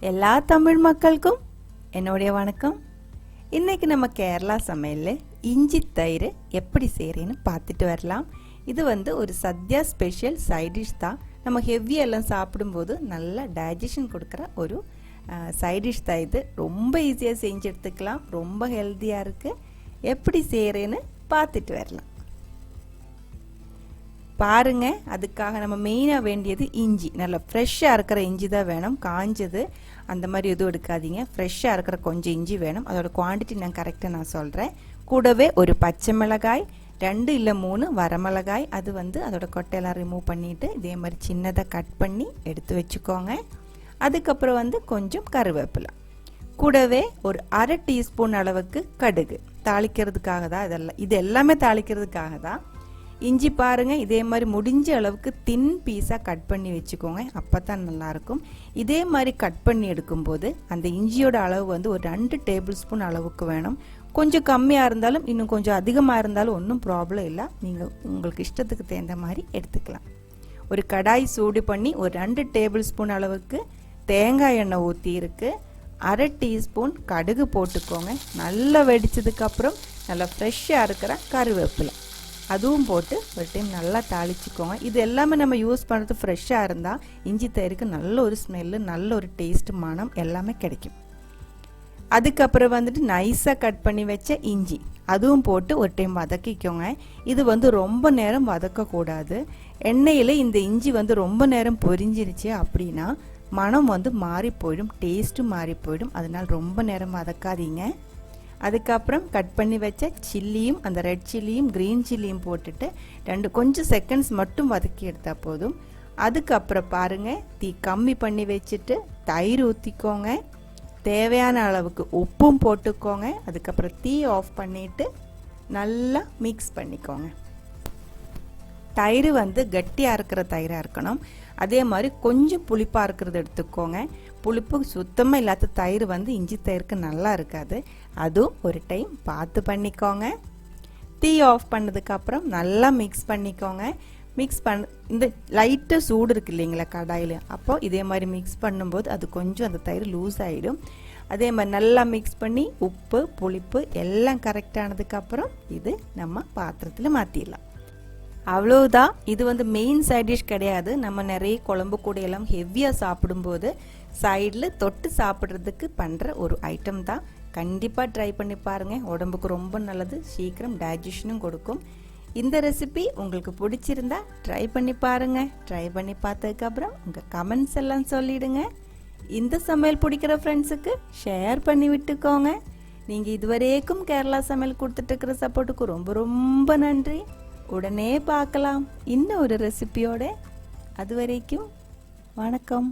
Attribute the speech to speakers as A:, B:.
A: எல்லா தமிழ் மக்களுக்கும் என்னுடைய வணக்கம். இன்னைக்கு நம்ம கேரளா சமையல்ல இஞ்சி தயிர் எப்படி செய்யறேன்னு பார்த்துட்டு வரலாம். இது ஒரு சத்யா ஸ்பெஷல் சைட் டிஷ் தான். நம்ம ஹெவியா எல்லாம் சாப்பிடும்போது நல்ல டைஜஷன் கொடுக்குற ஒரு சைட் டிஷ் தான். இது ரொம்ப ஈஸியாக செஞ்சு எடுத்துக்கலாம், ரொம்ப ஹெல்த்தியாக இருக்குது. எப்படி செய்யறேன்னு பார்த்துட்டு வரலாம் பாருங்க. அதுக்காக நம்ம மெயினாக வேண்டியது இஞ்சி. நல்லா ஃப்ரெஷ்ஷாக இருக்கிற இஞ்சி தான் வேணும். காஞ்சது அந்த மாதிரி எதுவும் எடுக்காதீங்க. ஃப்ரெஷ்ஷாக இருக்கிற கொஞ்சம் இஞ்சி வேணும். அதோட குவான்டிட்டி நான் கரெக்டாக சொல்கிறேன். கூடவே ஒரு பச்சை மிளகாய், 2 இல்லை 3 வரமிளகாய். அது அதோட கொட்டையெல்லாம் ரிமூவ் பண்ணிவிட்டு இதே மாதிரி சின்னதாக கட் பண்ணி எடுத்து வச்சுக்கோங்க. அதுக்கப்புறம் கொஞ்சம் கருவேப்பிலை, கூடவே ஒரு 1/2 டீஸ்பூன் அளவுக்கு கடுகு. தாளிக்கிறதுக்காக தான் இது எல்லாமே தாளிக்கிறதுக்காக தான். இஞ்சி பாருங்க, இதே மாதிரி முடிஞ்ச அளவுக்கு தின் பீஸாக கட் பண்ணி வச்சுக்கோங்க, அப்போ தான் நல்லாயிருக்கும். இதே மாதிரி கட் பண்ணி எடுக்கும்போது அந்த இஞ்சியோட அளவு ஒரு 2 டேபிள் ஸ்பூன் அளவுக்கு வேணும். கொஞ்சம் கம்மியாக இருந்தாலும் இன்னும் கொஞ்சம் அதிகமாக இருந்தாலும் ஒன்றும் ப்ராப்ளம் இல்லை. நீங்கள் உங்களுக்கு இஷ்டத்துக்கு தகுந்த மாதிரி எடுத்துக்கலாம். ஒரு கடாய் சூடு பண்ணி ஒரு 2 டேபிள் ஸ்பூன் அளவுக்கு தேங்காய் எண்ணெய் ஊற்றி இருக்கு. 1/2 டீஸ்பூன் கடுகு போட்டுக்கோங்க. நல்லா வெடிச்சதுக்கப்புறம் நல்லா ஃப்ரெஷ்ஷாக இருக்கிற கருவேப்பிலை அதுவும் போட்டு ஒரு டைம் நல்லா தாளிச்சுக்கோங்க. இது எல்லாமே நம்ம யூஸ் பண்ணுறது ஃப்ரெஷ்ஷாக இருந்தால் இஞ்சி தயிருக்கு நல்ல ஒரு ஸ்மெல்லு, நல்ல ஒரு டேஸ்ட், மனம் எல்லாமே கிடைக்கும். அதுக்கப்புறம் நைஸாக கட் பண்ணி வச்ச இஞ்சி அதுவும் போட்டு ஒரு டைம் வதக்கிக்கோங்க. இது ரொம்ப நேரம் வதக்கக்கூடாது. எண்ணெயில் இந்த இஞ்சி ரொம்ப நேரம் பொரிஞ்சிருச்சு அப்படின்னா மனம் மாறி போயிடும், டேஸ்ட்டும் மாறி போயிடும். அதனால் ரொம்ப நேரம் வதக்காதீங்க. அதுக்கப்புறம் கட் பண்ணி வச்ச சில்லியும், அந்த ரெட் சில்லியும் க்ரீன் சில்லியும் போட்டுட்டு கொஞ்சம் செகண்ட்ஸ் மட்டும் வதக்கி எடுத்தால் போதும். அதுக்கப்புறம் பாருங்கள், தீ கம்மி பண்ணி வச்சுட்டு தயிர் ஊற்றிக்கோங்க. தேவையான அளவுக்கு உப்பும் போட்டுக்கோங்க. அதுக்கப்புறம் தீ ஆஃப் பண்ணிவிட்டு நல்லா மிக்ஸ் பண்ணிக்கோங்க. தயிர் கட்டியாக இருக்கிற தயிராக இருக்கணும். அதே மாதிரி கொஞ்சம் புளிப்பாக இருக்கிறது எடுத்துக்கோங்க. புளிப்பு சுத்தமாக இல்லாத தயிர் இஞ்சி தயிருக்கு நல்லா இருக்காது. அதுவும் ஒரு டைம் பார்த்து பண்ணிக்கோங்க. தீ ஆஃப் பண்ணதுக்கப்புறம் நல்லா மிக்ஸ் பண்ணிக்கோங்க. மிக்ஸ் இந்த லைட்டாக சூடு இருக்கு இல்லைங்களா கடாயில், அப்போது இதே மாதிரி மிக்ஸ் பண்ணும்போது அது கொஞ்சம் அந்த தயிர் லூஸ் ஆகிடும். அதே மாதிரி நல்லா மிக்ஸ் பண்ணி உப்பு புளிப்பு எல்லாம் கரெக்டானதுக்கப்புறம் இது நம்ம பாத்திரத்தில் மாற்றிடலாம். அவ்வளோதான். இது மெயின் சைட் டிஷ் கிடையாது. நம்ம நிறைய குழம்பு கூட எல்லாம் ஹெவியாக சாப்பிடும்போது சைடில் தொட்டு சாப்பிட்றதுக்கு பண்ணுற ஒரு ஐட்டம் தான். கண்டிப்பாக ட்ரை பண்ணி பாருங்கள். உடம்புக்கு ரொம்ப நல்லது, சீக்கிரம் டைஜஷனும் கொடுக்கும். இந்த ரெசிபி உங்களுக்கு பிடிச்சிருந்தா ட்ரை பண்ணி பாருங்கள். ட்ரை பண்ணி பார்த்ததுக்கப்புறம் உங்கள் கமெண்ட்ஸ் எல்லாம் சொல்லிடுங்க. இந்த சமையல் பிடிக்கிற ஃப்ரெண்ட்ஸுக்கு ஷேர் பண்ணி விட்டுக்கோங்க. நீங்கள் இதுவரைக்கும் கேரளா சமையல் கொடுத்துட்டு இருக்கிற சப்போர்ட்டுக்கு ரொம்ப ரொம்ப நன்றி. உடனே பார்க்கலாம் இன்னும் ஒரு ரெசிபியோட. அது வரைக்கும் வணக்கம்.